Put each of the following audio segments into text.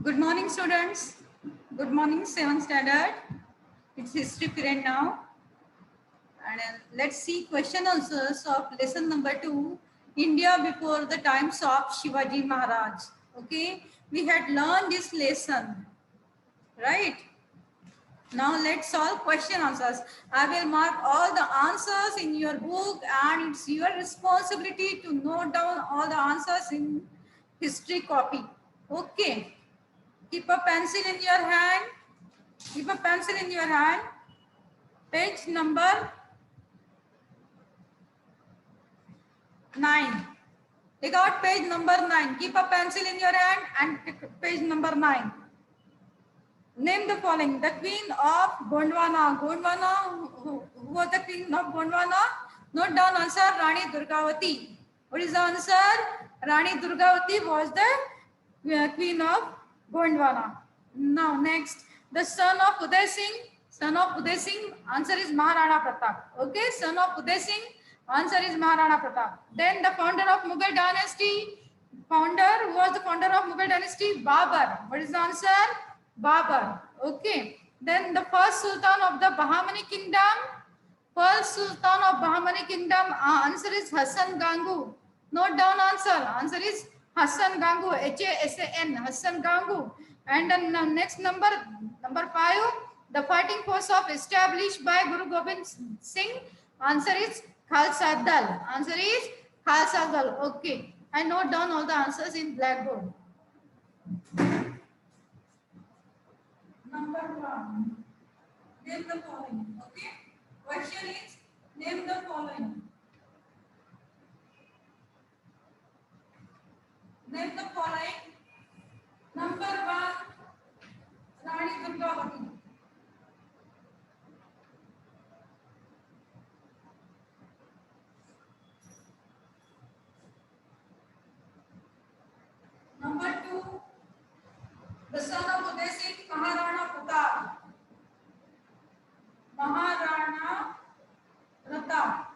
Good morning, students. Good morning, 7th standard. It's history period now. And let's see question answers of lesson number 2, India before the times of Shivaji Maharaj. Okay, we had learned this lesson, right? Now let's solve question answers. I will mark all the answers in your book and it's your responsibility to note down all the answers in history copy. Okay. Keep a pencil in your hand. Keep a pencil in your hand. Page number 9. Take out page number 9. Keep a pencil in your hand and pick page number 9. Name the following. The Queen of Gondwana. Gondwana, who was the Queen of Gondwana? Note down answer, Rani Durgavati. What is the answer? Rani Durgavati was the Queen of Gondwana. Now next, the son of Uday Singh. Son of Uday Singh, answer is Maharana Pratap. Okay, son of Uday Singh, answer is Maharana Pratap. Then the founder of Mughal dynasty. Who was the founder of Mughal dynasty? Babur. What is the answer? Babur. Okay. Then the first Sultan of the Bahmani kingdom. First Sultan of Bahmani kingdom, answer is Hassan Gangu. Note down answer. Answer is Hassan Gangu. Hassan, Hassan Gangu. And then next number 5, the fighting force of established by Guru Gobind Singh. Answer is Khalsa Dal. Answer is Khalsa Dal. Okay. I note down all the answers in blackboard. Number 1. Name the following. Okay. Question is name the following. Name the following. Number 1, Rani Durgavati. Number 2, the son of Uday Singh, Maharana Pratap. Maharana Pratap.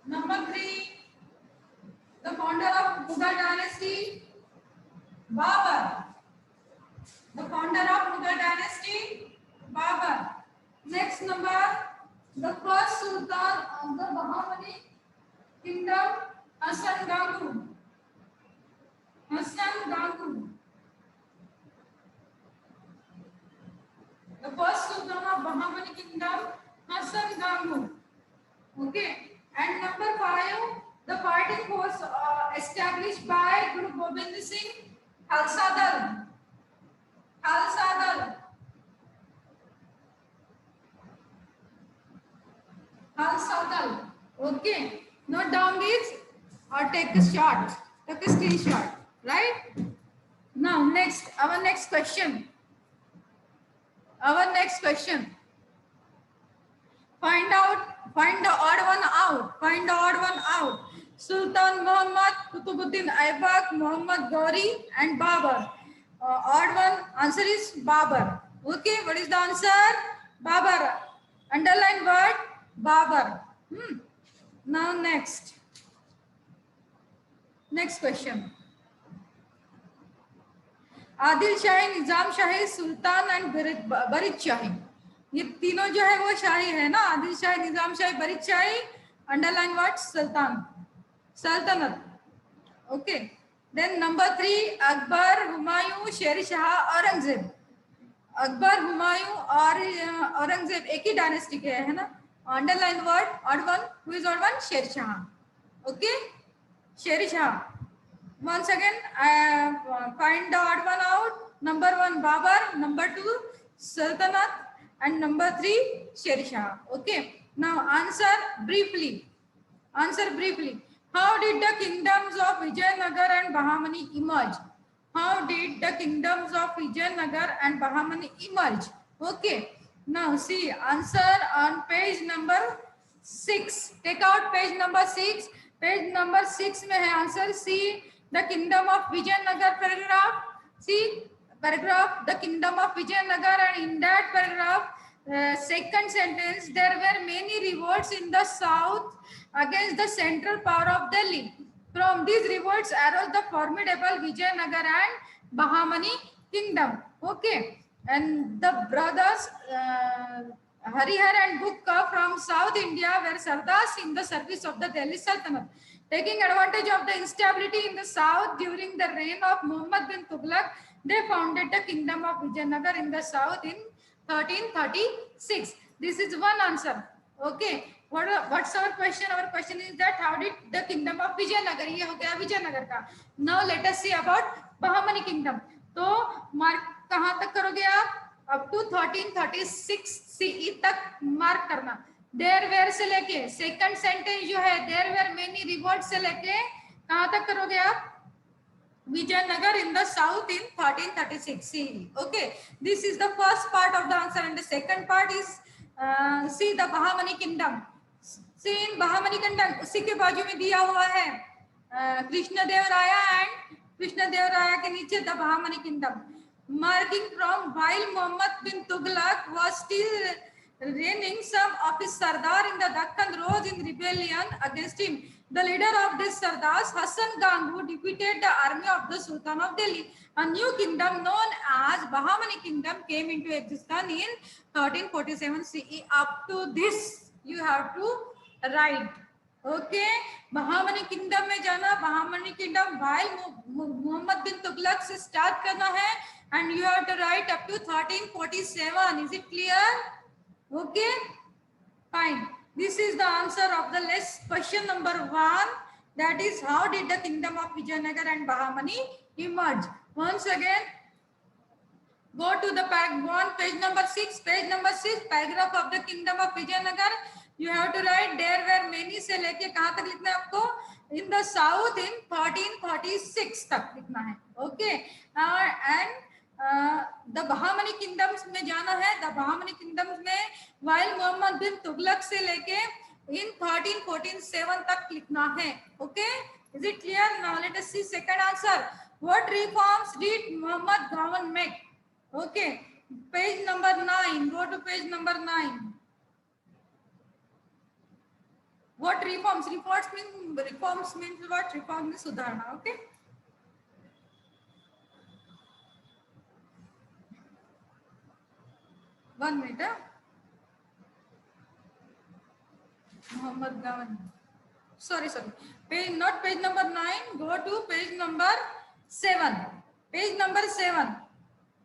Number 3, the founder of Mughal dynasty, Babur. The founder of Mughal dynasty, Babur. Next number, the first Sultan of the Bahmani kingdom, Hassan Gangu. Hassan Gangu. The first Sultan of Bahmani kingdom, Hassan Gangu. Okay. And number 5, the fighting force established by Guru Gobind Singh, Khalsa Dal. Khalsa Dal. Khalsa Dal. Okay. Note down this or take a shot. Take a screenshot. Right? Now next, our next question. Our next question. Find the odd one out. Find the odd one out. Sultan Muhammad, Qutbuddin Aibak, Muhammad Ghori and Babur. Odd one, answer is Babur. Okay, what is the answer? Babur. Underline word, Babur. Now next. Next question. Adil Shahi, Nizam Shahi, sultan and Barid Shahi. ये तीनों जो है वो शाही है ना. Adil Shahi, Nizam Shahi, Barid Shahi. Underline word sultan, sultanate. Okay. Then number 3, Akbar, Humayun, Sher Shah, Aurangzeb. Akbar, Humayun और औरंगजेब एक ही डायनेस्टी के है ना. Underline word odd one. Who is odd one? Sher Shah. Okay, Sher Shah. Once again, find the odd one out. Number 1, Babur. Number 2, Sultanate. And number 3, Sher Shah. Okay. Now answer briefly. Answer briefly. How did the kingdoms of Vijayanagar and Bahmani emerge? How did the kingdoms of Vijayanagar and Bahmani emerge? Okay. Now see answer on page number 6. Take out page number 6. Page number 6 में है answer. See the kingdom of Vijayanagar paragraph. See paragraph, the kingdom of Vijayanagar, and in that paragraph, second sentence, there were many revolts in the south against the central power of Delhi. From these revolts arose the formidable Vijayanagar and Bahamani kingdom. Okay, and the brothers Harihar and Bukka from South India were Sardars in the service of the Delhi Sultanate. Taking advantage of the instability in the south during the reign of Muhammad bin Tughlaq, they founded the kingdom of Vijayanagar in the south in 1336. This is one answer. Okay. What's our question? Our question is that how did the kingdom of Vijayanagar, ये हो गया विजयनगर का. Now let us see about Bahamani kingdom. तो mark कहाँ तक करोगे आप? Up to 1336 CE तक मार्क करना. There were से लेके second sentence जो है there were many revolts से लेके कहाँ तक करोगे आप? Vijayanagar in the south in 1336 CE. Okay, this is the first part of the answer, and the second part is see the Bahamani kingdom. See in Bahamani kingdom, उसी के बाजू में दिया हुआ है कृष्णदेवराया and कृष्णदेवराया के नीचे the Bahamani kingdom. Marking from while Muhammad bin Tughlaq was still reigning, some of his Sardar in the Deccan rose in rebellion against him. The leader of this Sardars, Hassan Gangu, defeated the army of the Sultan of Delhi. A new kingdom known as Bahamani kingdom came into existence in 1347 CE. Up to this, you have to write. Okay, Bahamani kingdom में जाना, Bahamani kingdom while Muhammad bin Tughlaq से start करना है, and you have to write up to 1347. Is it clear? Okay, fine. This is the answer of the list question number 1. That is, how did the kingdom of Vijayanagar and Bahamani emerge? Once again, go to the page number 6. Page number 6, paragraph of the kingdom of Vijayanagar. You have to write there were many से लेके कहाँ तक लिखना है आपको? In the south in 1336 तक लिखना है. Okay, and the Bahamani kingdoms में जाना है. The Bahamani kingdoms में while Muhammad bin Tughlaq से लेके in 1347 तक लिखना है. Okay, is it clear? Now let us see second answer. What reforms did Muhammad Gawan make? Okay, page number 9. Go to page number 9. What reforms? Reforms means what? Reforms means sudharna. Okay. One minute. Muhammad Gawan. Sorry. Page, not page number 9. Go to page number 7. Page number 7.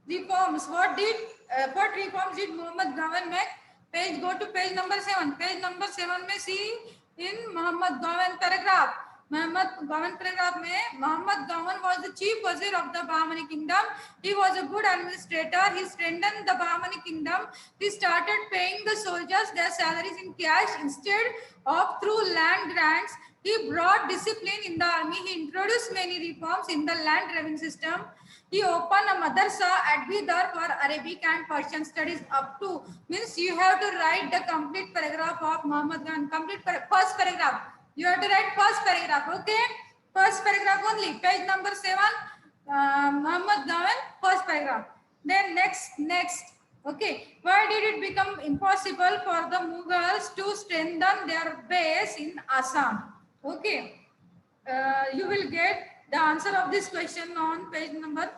Reforms. What reforms did Muhammad Gawan make? Page, go to page number 7. Page number 7 में see in Muhammad Gawan paragraph. Muhammad Gawan paragraph में Muhammad Gawan was the chief wazir of the Bahamani kingdom. He was a good administrator. He strengthened the Bahamani kingdom. He started paying the soldiers their salaries in cash instead of through land grants. He brought discipline in the army. He introduced many reforms in the land revenue system. He opened a madrasa at Bidar for Arabic and Persian studies. Up to means you have to write the complete paragraph of Muhammad Gawan. First paragraph. You have to write first paragraph. Okay, first paragraph only. Page number 7. Muhammad Gawan. First paragraph. Then next. Okay, why did it become impossible for the Mughals to strengthen their base in Assam? Okay, you will get the answer of this question on page number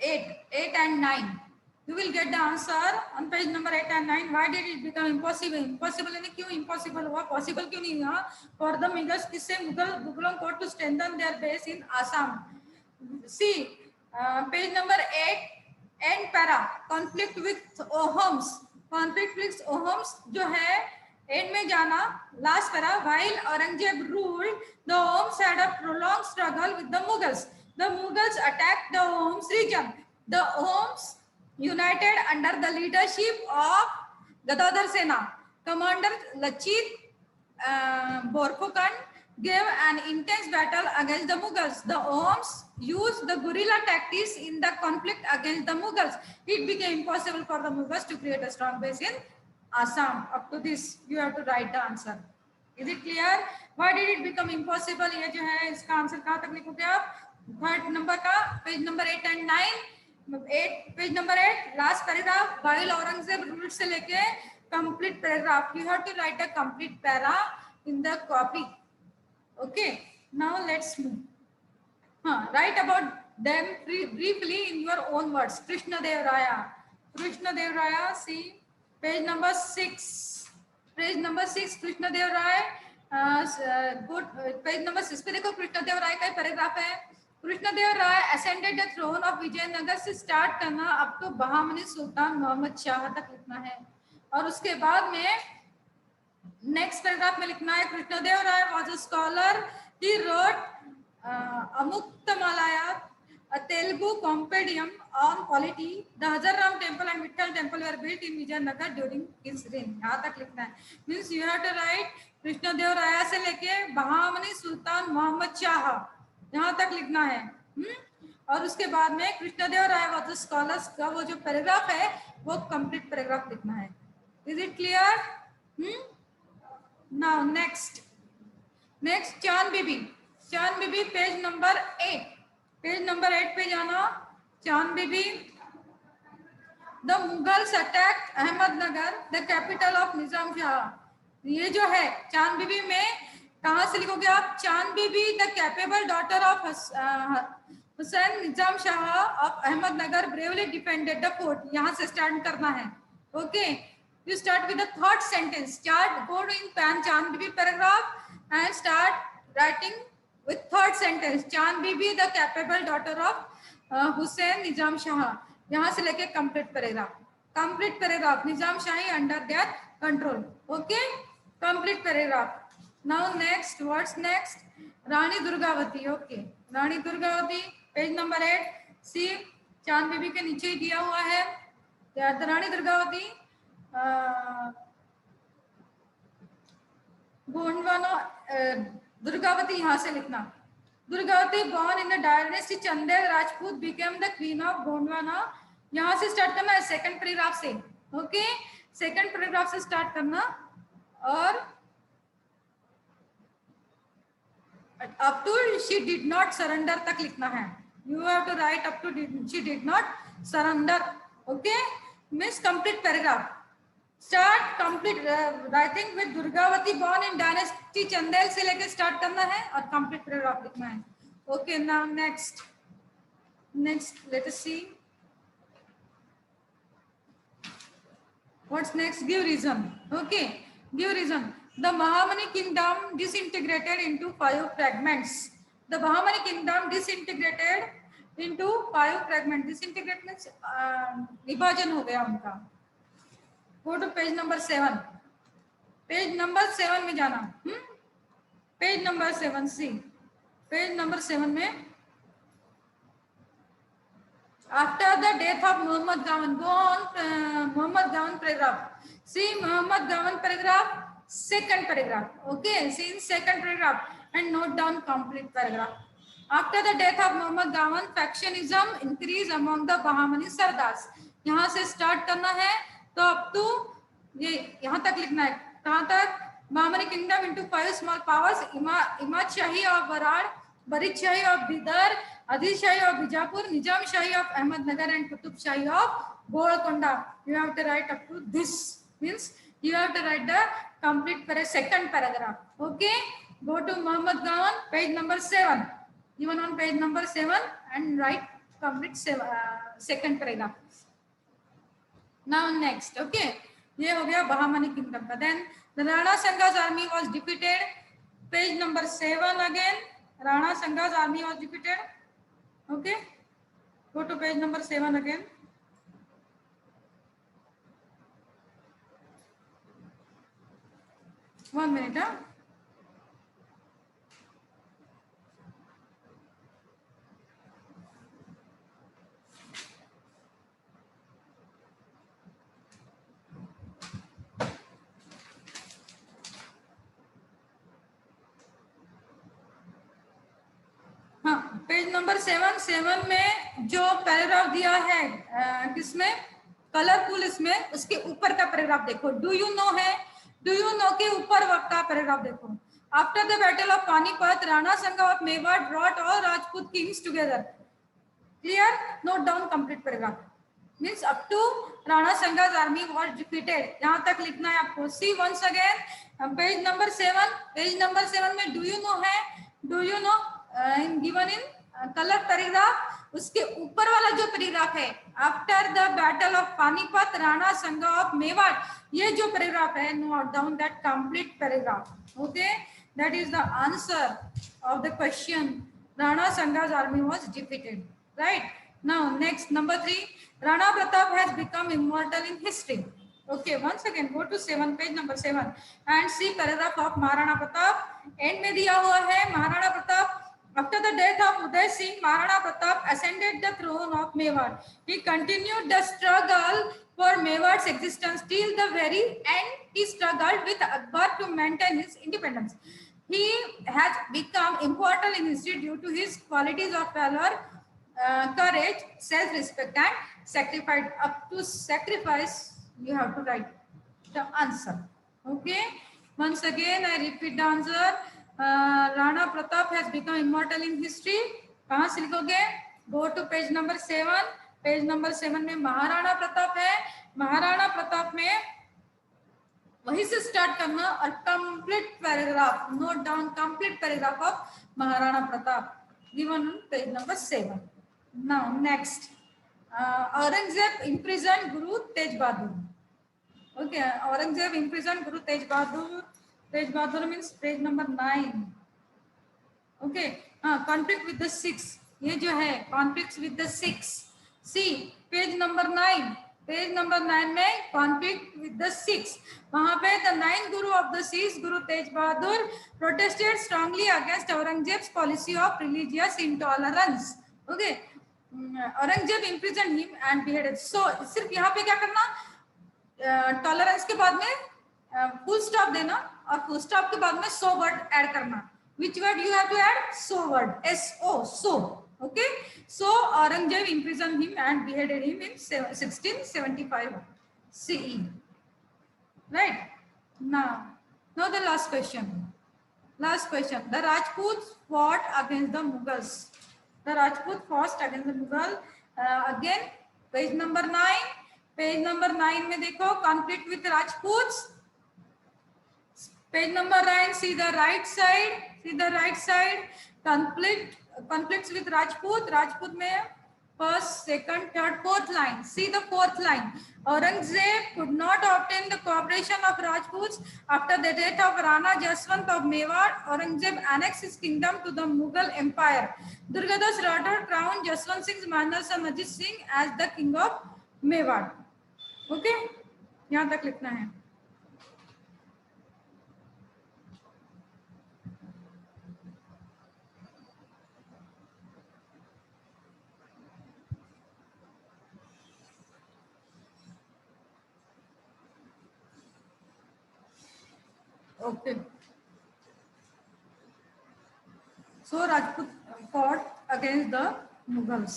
8 and 9. You will get the answer on page number 8 and 9. Why did it become impossible? Impossible यानी क्यों impossible हुआ? Possible क्यों नहीं हुआ? For the Mughals, किससे मुगलों को to strengthen their base in Assam. See, page number 8 and para. Conflict with Ahoms. Conflict with Ahoms जो है end में जाना. Last para. While Aurangzeb ruled, the Ahoms had a prolonged struggle with the Mughals. The Mughals attacked the Ahoms region. The Ahoms united under the leadership of Gadadhar Sena. Commander Lachit Borphukan gave an intense battle against the Mughals. The Ahoms used the guerrilla tactics in the conflict against the Mughals. It became impossible for the Mughals to create a strong base in Assam. Up to this, you have to write the answer. Is it clear? Why did it become impossible? ये जो है इसका answer कहाँ तक लिखोगे आप? Third number का page number 8 and 9. Page number 8 last paragraph. while Aurangzeb rule से लेके complete paragraph. You have to write a complete para in the copy. Okay, now let's move. Write about them briefly in your own words. Krishna Dev Raya. Krishna Dev Raya, see page number 6. Page number 6, Krishna Dev Raya. Page number 6 पे देखो कृष्ण देव राय का paragraph है. कृष्ण देव राय ascended the throne of Vijayanagar से start करना अब तो बहामनी सुल्तान मोहम्मद शाह तक लिखना है. और उसके बाद में नेक्स्ट पैराग्राफ में लिखना है Krishna Deva Raya was a scholar. He wrote Amuktamalaya, a Telugu compendium on polity. The Hazaram temple and Vittal temple were built in Vijayanagar during his reign. यहाँ तक लिखना है. Means you have to write Krishna Deva राय से लेके बहामनी सुल्तान मोहम्मद शाह यहाँ तक लिखना है. और उसके बाद में कृष्ण देव राय वाज स्कॉलर्स का वो जो पैराग्राफ है वो कंप्लीट पैराग्राफ लिखना है. Is it clear? Now next Chand Bibi. Chand Bibi page number 8. Page number 8 पे जाना. Chand Bibi. The Mughals attacked Ahmednagar the capital of Nizam Shah. ये जो है चांद बीबी में कहाँ से लिखोगे आप? Chand Bibi the capable daughter of Hussain Nizam Shah of Ahmednagar bravely defended the fort. यहाँ से स्टार्ट करना है. Okay, you start with the third sentence. Go in Chand Bibi paragraph and start writing with third sentence. Chand Bibi the capable daughter of Hussain Nizam Shah. यहाँ से लेके complete paragraph. Complete paragraph. Nizam Shahi under their control. Okay, complete paragraph. Now next, what's next? Rani Durgavati. Okay, Rani Durgavati page number 8. See, Chand Bibi के नीचे ही दिया हुआ है. रानी दुर्गावती गोंडवाना. दुर्गावती यहाँ से लिखना. Durgavati born in the dynasty Chandel Rajput became the queen of Gondwana. यहाँ से स्टार्ट करना है सेकंड पैराग्राफ से. ओके, सेकंड पैराग्राफ से स्टार्ट करना और up to she did not surrender तक लिखना है. You have to write up to she did not surrender. Okay, means complete paragraph. Start complete writing with Durgavati born in dynasty Chandel से लेके start करना है और complete paragraph लिखना है. Okay, now next let us see what's next. Give reason. Okay, give reason. The Mahamani kingdom disintegrated into 5 fragments. The Mahamani kingdom disintegrated into 5 fragments. Disintegrate means विभाजन हो गया उनका. Go to page number 7. Page number 7 में जाना. Page number 7. See, page number 7 में after the death of Muhammad Gawan. Go on Muhammad Gawan paragraph. See Muhammad Gawan paragraph, second paragraph. Okay, see in second paragraph and note down complete paragraph. After the death of Muhammad Gawan, factionism increased among the Bahamani Sardars. यहाँ से start करना है तो अब तो ये यहाँ तक लिखना है. कहाँ तक? Bahamani kingdom into 5 small powers. Imad Shahi of Barad, Barid Shahi of Bidar, Adil Shahi of Bijapur, Nizam Shahi of Ahmednagar and Qutub Shahi of Golconda. You have to write up to this. Means you have to write the complete second paragraph. Okay, go to Muhammad Gawan, page number 7. Even on page number 7 and write complete second paragraph. Now next, okay, ये हो गया Bahmani kingdom का. Then the Rana Sanga's army was defeated. Page number 7 again. Rana Sanga's army was defeated. Okay, go to page number 7 again. One minute. Page number 7 में जो paragraph दिया है किसमें? Colourful. इसमें उसके ऊपर का पैराग्राफ देखो. डू यू नो है. डू यू नो के ऊपर का पैराग्राफ देखो. After the battle of Panipat, Rana Sanga of Mewar brought all Rajput kings together. Clear? Note down complete paragraph. Means up to Rana Sanga's army was defeated, यहाँ तक लिखना है आपको। See once again page number 7, page number 7 में डू यू नो है, do you know in given in colour paragraph, उसके ऊपर वाला जो पैराग्राफ है, after the battle of Panipat Rana Sanga of Mewar, ये जो पैराग्राफ है, note down that complete paragraph, okay, that is the answer of the question. Rana Sanga's army was defeated, right? Now next, number 3, Rana Pratap has become immortal in history. Okay, once again go to 7, page number 7 and see paragraph of Maharana Pratap. End में दिया हुआ है Maharana Pratap, after the death of Uday Singh, Maharana Pratap ascended the throne of Mewar. He continued the struggle for Mewad's existence till the very end. He struggled with Akbar to maintain his independence. He has become immortal in history due to his qualities of valor, courage, self-respect, and sacrifice. Up to sacrifice, you have to write the answer. Okay. Once again, I repeat the answer. Rana Pratap has become immortal in history. कहाँ से लिखोगे? Go to page number 7. Page number 7 में महाराणा प्रताप है। महाराणा प्रताप में वहीं से start करना और complete paragraph, note down complete paragraph of Maharana Pratap given on page number 7. Now next, Aurangzeb imprisoned Guru Tegh Bahadur. Okay, Aurangzeb imprisoned Guru Tegh Bahadur. Tegh Bahadur means page number 9. Okay, conflict with the 6, ये जो है conflict with the 6, see page number 9. Page number 9 में conflict with the 6, वहां पे the 9th Guru of the 6 Guru Tegh Bahadur protested strongly against Aurangzeb's policy of religious intolerance. Okay, Aurangzeb imprison him and beheaded. So सिर्फ यहाँ पे क्या करना, टॉलरेंस के बाद में फुल स्टॉप देना और फुल स्टॉप के बाद में सो वर्ड ऐड करना. Which word you have to add? So word, SO, so. Okay, so Aurangzeb imprisoned him and beheaded him in 1675 CE. Right? Now the last question. Last question. The Rajputs fought against the Mughals. The Rajputs fought against the Mughal. Again, page number 9. Page number 9 में देखो conflict with Rajputs. Page number 9. See the right side. See the right side. Conflicts with Rajput. Rajput में first, second, third, fourth line. See the fourth line. Aurangzeb could not obtain the cooperation of Rajputs after the death of Rana Jaswant of Mewar. Aurangzeb annexed his kingdom to the Mughal Empire. Durgadas Rathod crowned Jaswant Singh's minor son Ajit Singh as the king of Mewar. Okay, यहाँ तक लिखना है. Okay. So Rajput fought against the Mughals.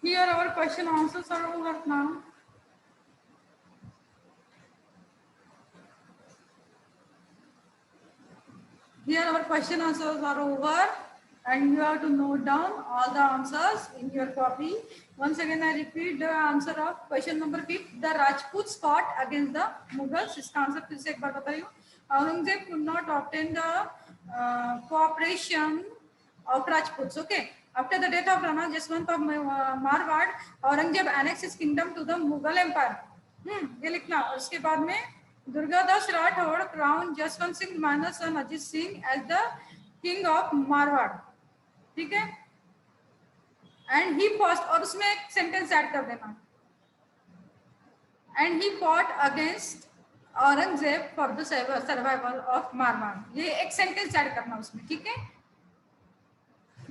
Here our question answers are over now. Here our question answers are over and you have to note down all the answers in your copy. Once again I repeat the answer of question number 5. The Rajputs fought against the Mughals. इसका answer फिर से एक बार बता रही हूँ. Aurangzeb could not obtain the cooperation of Rajputs. Okay. After the death of Rana Jaswant of Marwad, Aurangzeb annexed his kingdom to the Mughal Empire. ये लिखना. उसके बाद में Durgadas Rathore crowned Jaswant Singh minor son Ajit Singh as the king of Marwad. ठीक है. And he fought, और उसमें एक सेंटेंस ऐड कर देना. And he fought against Aurangzeb for the survival of Marwad. ये एक सेंटेंस ऐड करना उसमें. ठीक है.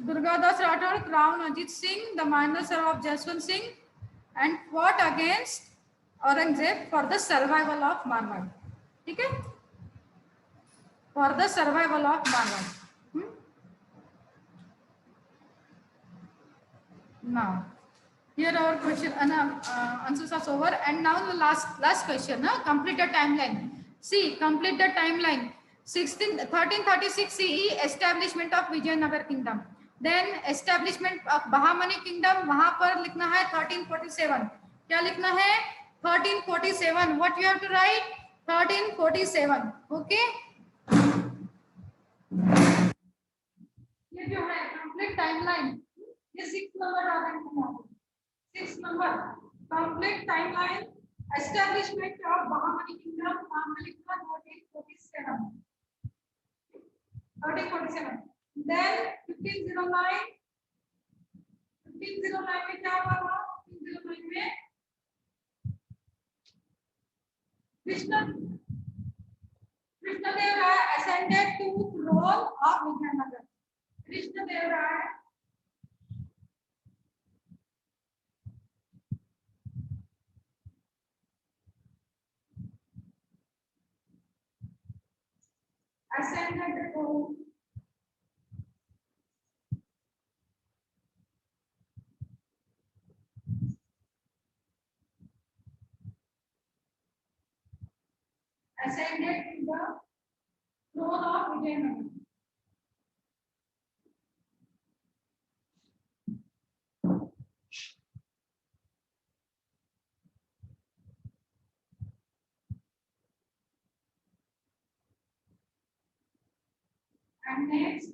Durgadas Rathod crowned Ajit Singh, the minor son of Jaswant Singh, and fought against Aurangzeb for the survival of Marwad. ठीक है. For the survival of Marwad. Now, here our question answers are over, and now the last question. Complete the timeline. See, complete the timeline. 1336 CE establishment of Vijayanagar kingdom. Then establishment of Bahmani kingdom, वहां पर लिखना है 1347। क्या लिखना है? 1347। What you have to write? 1347। Okay, ये जो है कंप्लीट टाइमलाइन, ये 6 नंबर आ रहा है, 6 number complete timeline establishment of Bahmani kingdom, वहां पर लिखना 1347। 1347। देन 1509, 1509 में क्या हुआ? 1509 में कृष्ण कृष्णदेव राय ascended to throne of Vijayanagar. Krishnadeva Rai ascended to ascended to the throne of Vijayanagar. And next,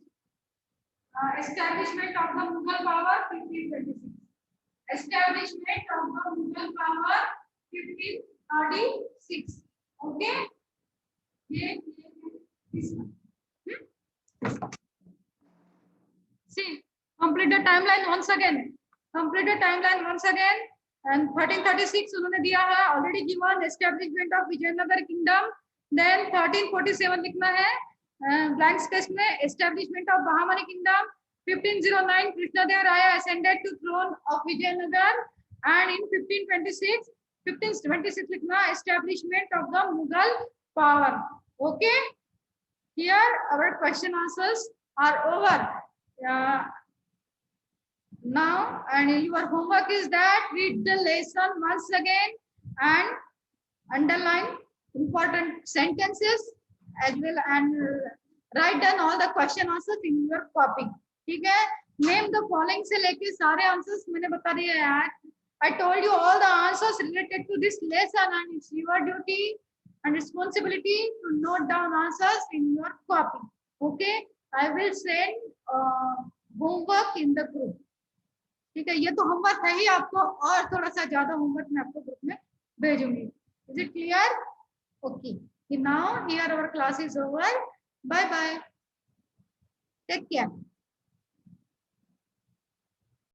establishment of the Mughal power 1526. Establishment of the Mughal power 1536. Okay, ये this one. See, complete the timeline once again. Complete the timeline once again. And 1336 उन्होंने दिया है, already given establishment of Vijayanagar kingdom. Then 1347 लिखना है, blank space में establishment of Bahamani kingdom. 1509 Krishnadev Raya ascended to throne of Vijayanagar, and in 1526 लिखना establishment of the Mughal power. Okay, here our question answers are over. Now, and your homework is that read the lesson once again and underline important sentences as well, and write down all the question answers in your copy. ठीक है? Name the following से लेके सारे answers मैंने बता दिए यार. I told you all the answers related to this lesson, and it's your duty and responsibility to note down answers in your copy. Okay? I will send homework in the group. ठीक है, ये तो homework है ही आपको, और थोड़ा सा ज्यादा होमवर्क मैं आपको ग्रुप में भेजूंगी. Is it clear? Okay, now here our class is over. Bye bye, take care.